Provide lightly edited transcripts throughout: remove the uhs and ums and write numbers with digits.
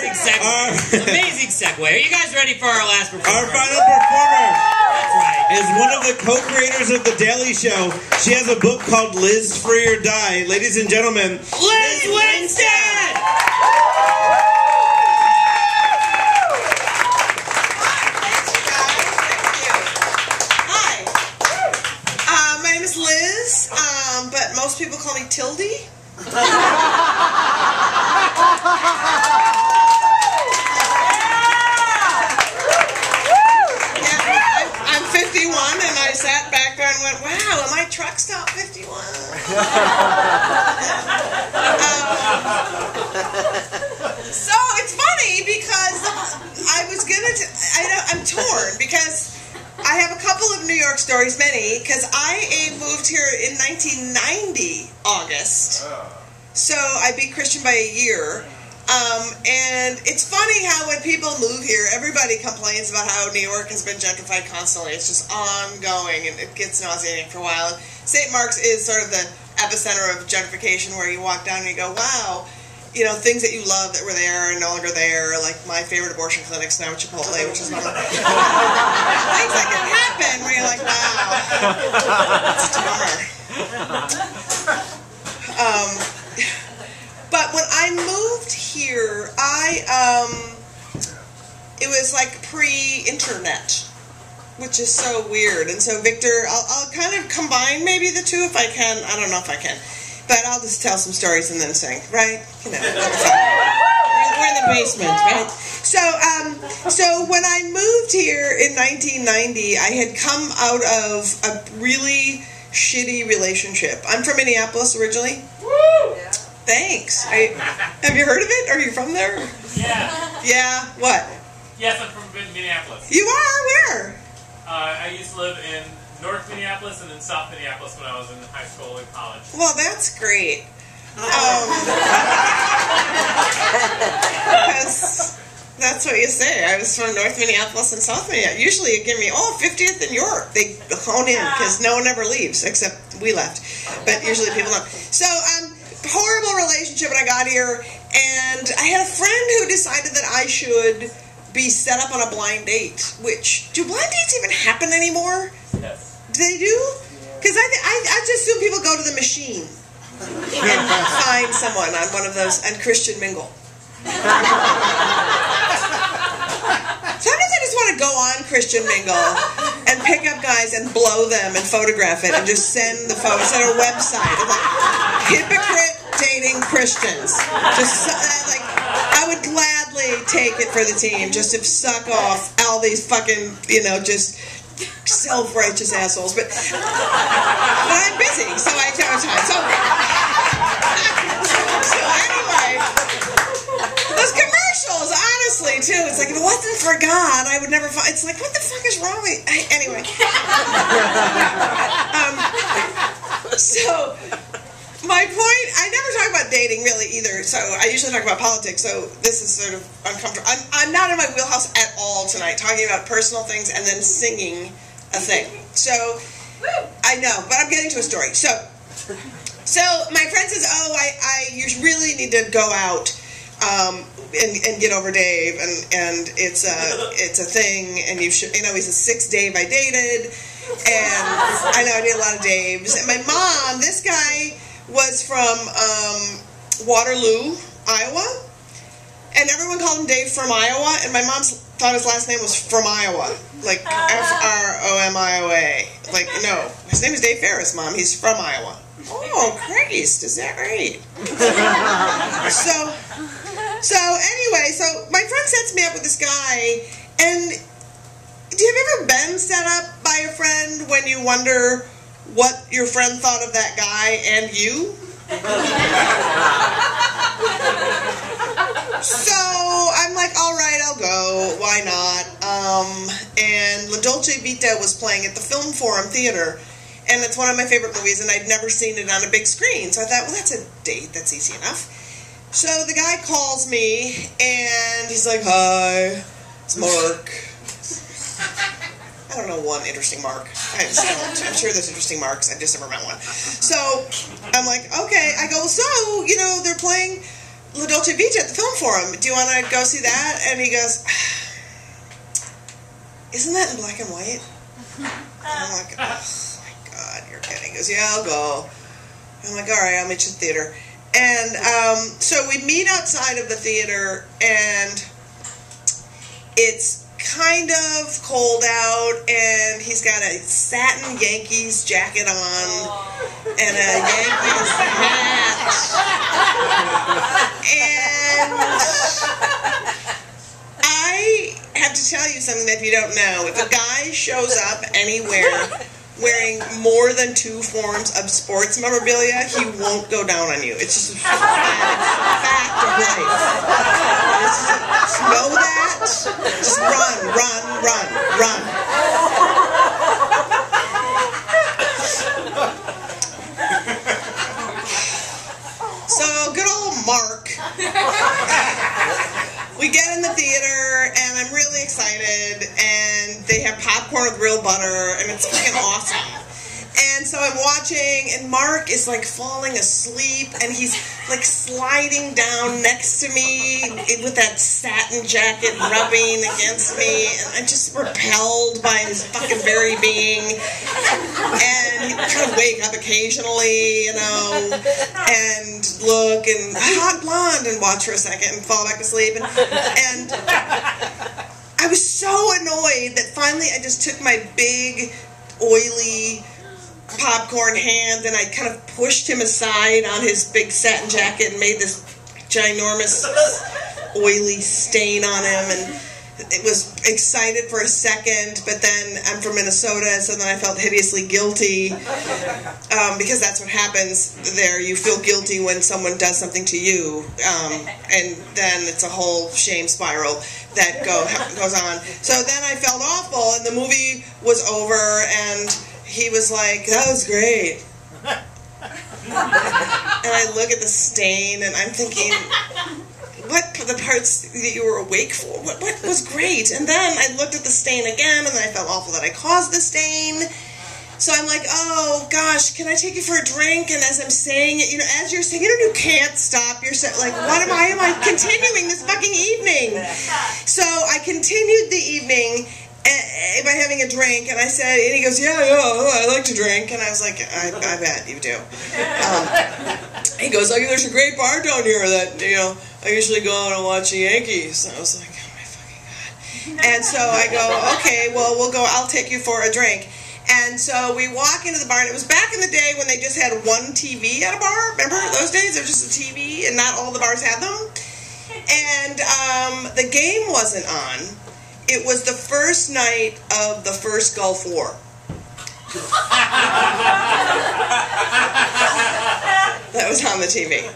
Amazing segue. Amazing segue. Are you guys ready for our last performer? Our final performer. That's right. Is one of the co-creators of The Daily Show. She has a book called Liz Free or Die. Ladies and gentlemen, Lizz Winstead! My name is Liz, but most people call me Tildy. I'm 51, and I sat back there and went, wow, am I truck stop 51? So it's funny because I'm torn because I have a couple of New York stories, many, because I moved here in 1990, August. So I beat Christian by a year. And it's funny how when people move here, everybody complains about how New York has been gentrified constantly. It's just ongoing, and it gets nauseating for a while. And St. Mark's is sort of the epicenter of gentrification, where you walk down and you go, wow, you know, things that you love that were there are no longer there. Like my favorite abortion clinic's now at Chipotle, which is one of the things that can happen where you're like, wow, it's a bummer. But when I moved here, it was like pre-internet, which is so weird. And so Victor, I'll kind of combine maybe the two if I can. I don't know if I can. But I'll just tell some stories and then sing, right? You know, we're in the basement, right? So when I moved here in 1990, I had come out of a really shitty relationship. I'm from Minneapolis originally. Woo! Yeah. Thanks. Have you heard of it? Are you from there? Yeah. Yeah? What? Yes, I'm from Minneapolis. You are? Where? I used to live in North Minneapolis and then South Minneapolis when I was in high school and college. Well, that's great. Because that's what you say. I was from North Minneapolis and South Minneapolis. Usually you give me, 50th in York. They hone in because no one ever leaves, except we left. But usually people don't. So, horrible relationship when I got here, and I had a friend who decided that I should be set up on a blind date, which, do blind dates even happen anymore? Yes. Do they do? Because I just assume people go to the machine and find someone on one of those, and Christian mingle. Sometimes I just want to go on Christian Mingle and pick up guys and blow them and photograph it and just send the photos on a website. It's like, hypocrite dating Christians. Just like, I would gladly take it for the team just to suck off all these fucking, just self-righteous assholes. But I'm busy, so I don't have time. So anyway, those commercials, honestly, too, it's like, if it wasn't for God, I would never find, it's like, what the fuck is wrong with me? Anyway. So, my point, I never talk about dating, really, either, so I usually talk about politics, so this is sort of uncomfortable. I'm not in my wheelhouse at all tonight, talking about personal things and then singing a thing. So, I know, but I'm getting to a story. So my friend says, you really need to go out and get over Dave, and it's a thing, and you should, he's a 6th Dave I dated, and I know I did a lot of Daves, and my mom, this guy was from Waterloo, Iowa, and everyone called him Dave from Iowa, and my mom thought his last name was from Iowa, like Fromioa. Like, no, his name is Dave Ferris, Mom, he's from Iowa. Oh, Christ, is that right? So anyway, my friend sets me up with this guy, and have you ever been set up by a friend when you wonder what your friend thought of that guy and you? So I'm like, all right, I'll go. Why not? And La Dolce Vita was playing at the Film Forum Theater, and it's one of my favorite movies, and I'd never seen it on a big screen. So I thought, well, that's a date. That's easy enough. So the guy calls me, and he's like, hi, it's Mark. I don't know one interesting Mark. I just don't. I'm sure there's interesting Marks. I've just never met one. So I'm like, okay. I go, so, they're playing La Dolce Vita at the Film Forum. Do you want to go see that? And he goes, isn't that in black and white? I'm like, oh my God, you're kidding. He goes, yeah, I'll go. I'm like, all right, I'll meet you at the theater. And so we meet outside of the theater, and it's kind of cold out, and he's got a satin Yankees jacket on and a Yankees hat. And I have to tell you something that you don't know. If a guy shows up anywhere wearing more than 2 forms of sports memorabilia, he won't go down on you. It's just a fact of life. Just know that. Just run. So, good old Mark. We get in the theater, and I'm really excited, and they have popcorn with real butter, and it's freaking awesome. And so I'm watching, and Mark is like falling asleep, and he's like sliding down next to me with that satin jacket rubbing against me, and I'm just repelled by his fucking very being. And he kind of wake up occasionally, you know, and look and hot blonde and watch for a second and fall back to sleep. And I was so annoyed that finally I just took my big, oily popcorn hand and I kind of pushed him aside on his big satin jacket and made this ginormous oily stain on him, and it was excited for a second, but then I'm from Minnesota, so then I felt hideously guilty, because that's what happens there. You feel guilty when someone does something to you, and then it's a whole shame spiral that goes on. So then I felt awful, and the movie was over, and he was like, that was great. And I look at the stain, and I'm thinking, what the parts that you were awake for? What was great? And then I looked at the stain again, and then I felt awful that I caused the stain. So I'm like, oh gosh, can I take you for a drink? And as I'm saying it, you know, as you're saying it, you can't stop yourself. Like, why am I continuing this fucking evening? So I continued the evening by having a drink, and I said, and he goes, yeah, I like to drink, and I was like, I bet you do. He goes, oh, there's a great bar down here that, you know, I usually go out and watch the Yankees. And I was like, oh my fucking God. And so I go, okay, well, I'll take you for a drink. And so we walk into the bar, and it was back in the day when they just had one TV at a bar. Remember those days? There was just a TV, and not all the bars had them. And the game wasn't on. It was the first night of the first Gulf War. That was on the TV.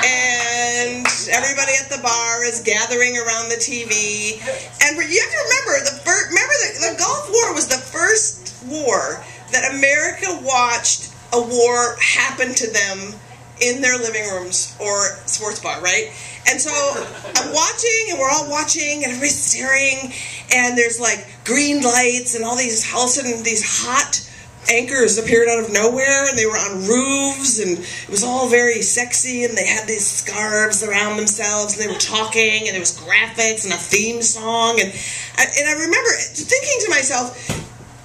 And everybody at the bar is gathering around the TV. And you have to remember, the Gulf War was the first war that America watched a war happen to them in their living rooms or sports bar, right? And so I'm watching, and we're all watching, and everybody's staring, and there's like green lights, and all of a sudden these hot anchors appeared out of nowhere, and they were on roofs, and it was all very sexy, and they had these scarves around themselves, and they were talking, and there was graphics and a theme song, and I remember thinking to myself,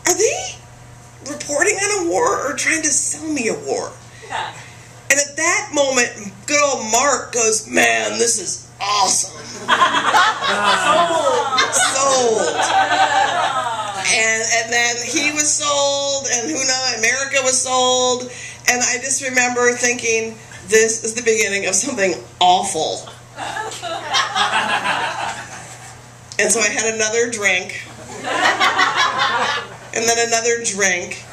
are they reporting on a war or trying to sell me a war? Yeah. And at that moment, good old Mark goes, man, this is awesome. Sold. And then he was sold, and who knows, America was sold. And I just remember thinking, this is the beginning of something awful. And so I had another drink. And then another drink.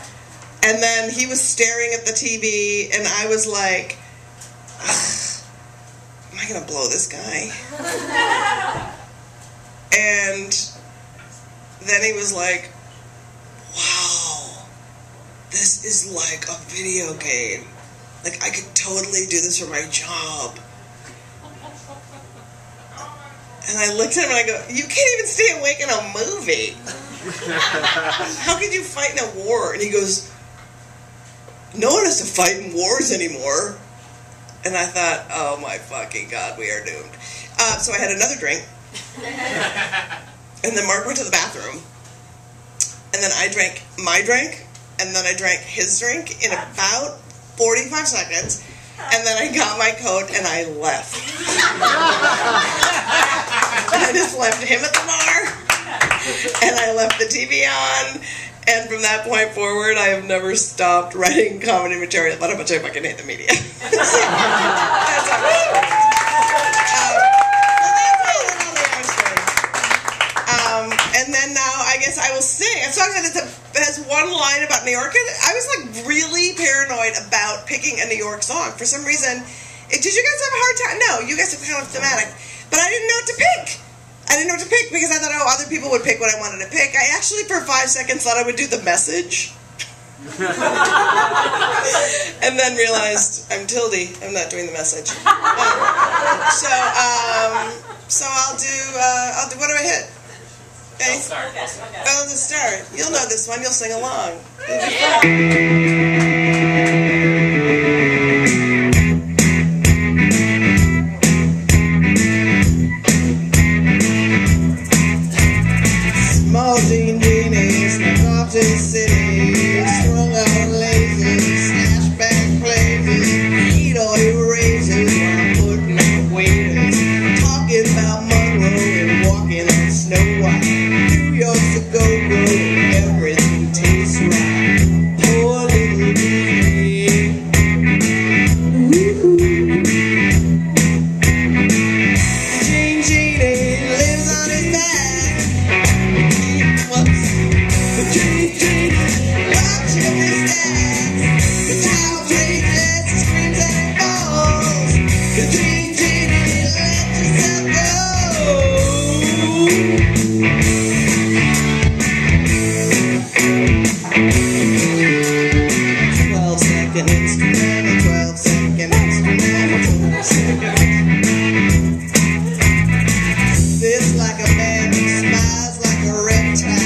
And then he was staring at the TV, and I was like, am I going to blow this guy? And then he was like, wow, this is like a video game. Like, I could totally do this for my job. And I looked at him and I go, you can't even stay awake in a movie. How could you fight in a war? And he goes, no one has to fight in wars anymore. And I thought, oh my fucking God, we are doomed. So I had another drink. And then Mark went to the bathroom. And then I drank my drink. And then I drank his drink in about 45 seconds. And then I got my coat and I left. I just left him at the bar. And I left the TV on. And from that point forward, I have never stopped writing comedy material. But how much I fucking hate the media. That's how and then now I guess I will sing a song that has one line about New York. And I was like really paranoid about picking a New York song. For some reason, did you guys have a hard time? No, you guys are kind of thematic. But I didn't know what to pick. I didn't know what to pick because I thought, oh, other people would pick what I wanted to pick. I actually, for 5 seconds, thought I would do The Message. And then realized, I'm Tildy. I'm not doing The Message. So I'll do, what do I hit? Okay. Oh, the start. You'll know this one. You'll sing along. Small Jean Genie snuck off to the city, strung on lasers, snatchback places, eat all your razors while putting out waiters, talking about Monroe and walking on Snow White. New York's a go-go, everything tastes right. Poor little Genie. Jean Genie lives on his back. The Genie watching his stacks. The child rages, screams and falls. The Genie, let yourself go. 12-second instrumental, 12-second instrumental, 12-second. Fits like a man who smiles like a reptile.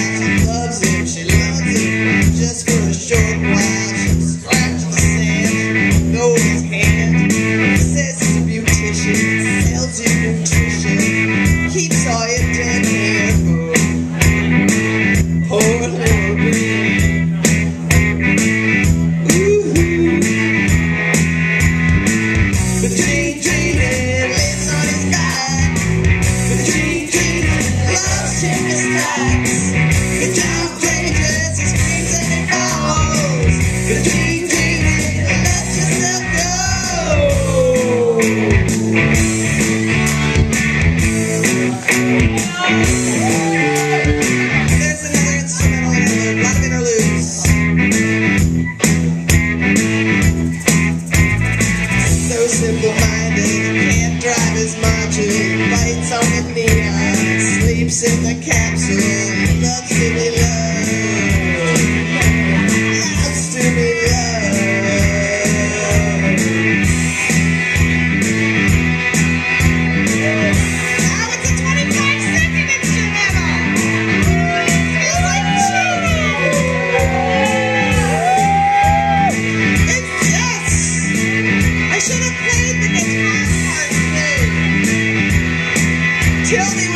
She loves him, just for a short while. She'll scratch the sand, go his hand. He says he's a beautician, sells you nutrition, keeps all your dead hair. Poor little Genie. The Genie lives on his back. The Genie loves chicken stacks. The child rages, he screams and he falls. The Genie, let yourself go. There's another instrumental interlude, a lot of interludes. So simple-minded, can't drive his margin, bites on the neon, sleeps in the capsule, loves to be loved, loves to be loved. Now it's a 25-second instrumental. Feels like cheating. It's yes. I should have played the guitar part too. Till the